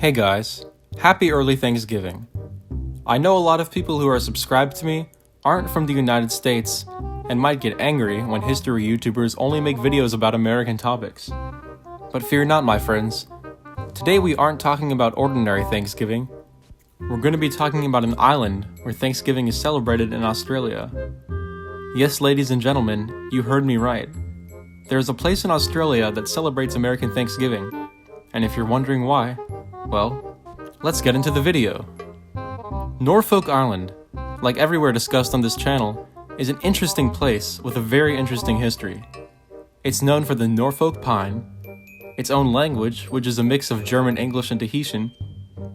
Hey guys, happy early Thanksgiving. I know a lot of people who are subscribed to me aren't from the United States and might get angry when history YouTubers only make videos about American topics. But fear not, my friends. Today we aren't talking about ordinary Thanksgiving. We're going to be talking about an island where Thanksgiving is celebrated in Australia. Yes, ladies and gentlemen, you heard me right. There's a place in Australia that celebrates American Thanksgiving, and if you're wondering why, well, let's get into the video. Norfolk Island, like everywhere discussed on this channel, is an interesting place with a very interesting history. It's known for the Norfolk pine, its own language, which is a mix of German, English, and Tahitian,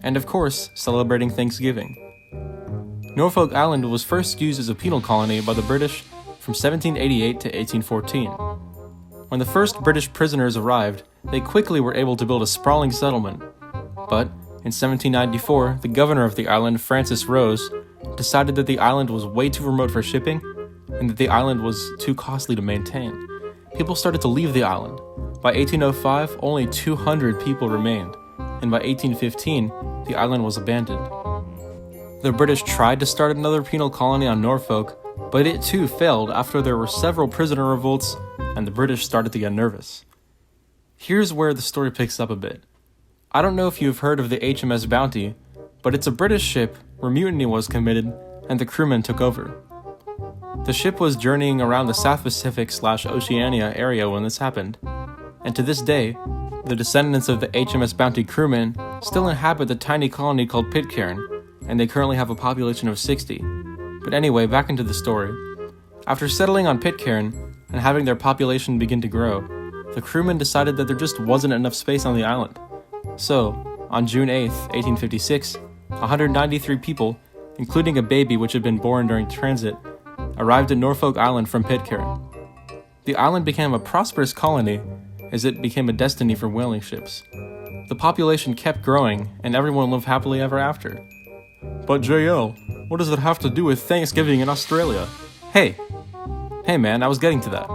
and of course, celebrating Thanksgiving. Norfolk Island was first used as a penal colony by the British from 1788 to 1814. When the first British prisoners arrived, they quickly were able to build a sprawling settlement. But in 1794, the governor of the island, Francis Rose, decided that the island was way too remote for shipping and that the island was too costly to maintain. People started to leave the island. By 1805, only 200 people remained, and by 1815, the island was abandoned. The British tried to start another penal colony on Norfolk, but it too failed after there were several prisoner revolts and the British started to get nervous. Here's where the story picks up a bit. I don't know if you've heard of the HMS Bounty, but it's a British ship where mutiny was committed and the crewmen took over. The ship was journeying around the South Pacific/Oceania area when this happened, and to this day, the descendants of the HMS Bounty crewmen still inhabit the tiny colony called Pitcairn, and they currently have a population of 60. But anyway, back into the story. After settling on Pitcairn and having their population begin to grow, the crewmen decided that there just wasn't enough space on the island. So, on June 8, 1856, 193 people, including a baby which had been born during transit, arrived at Norfolk Island from Pitcairn. The island became a prosperous colony as it became a destiny for whaling ships. The population kept growing and everyone lived happily ever after. But JL, what does that have to do with Thanksgiving in Australia? Hey man, I was getting to that.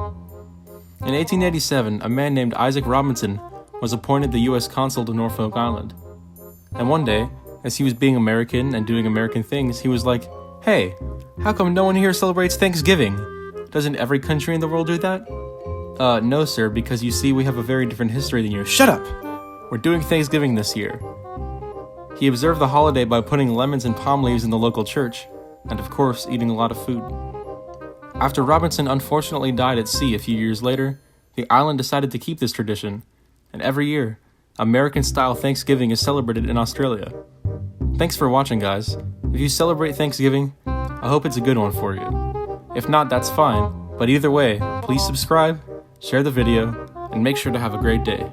In 1887, a man named Isaac Robinson was appointed the US consul to Norfolk Island. And one day, as he was being American and doing American things, he was like, "Hey, how come no one here celebrates Thanksgiving? Doesn't every country in the world do that?" No sir, because you see we have a very different history than you." "Shut up! We're doing Thanksgiving this year." He observed the holiday by putting lemons and palm leaves in the local church, and of course, eating a lot of food. After Robinson unfortunately died at sea a few years later, the island decided to keep this tradition, and every year, American-style Thanksgiving is celebrated in Australia. Thanks for watching, guys. If you celebrate Thanksgiving, I hope it's a good one for you. If not, that's fine, but either way, please subscribe, share the video, and make sure to have a great day.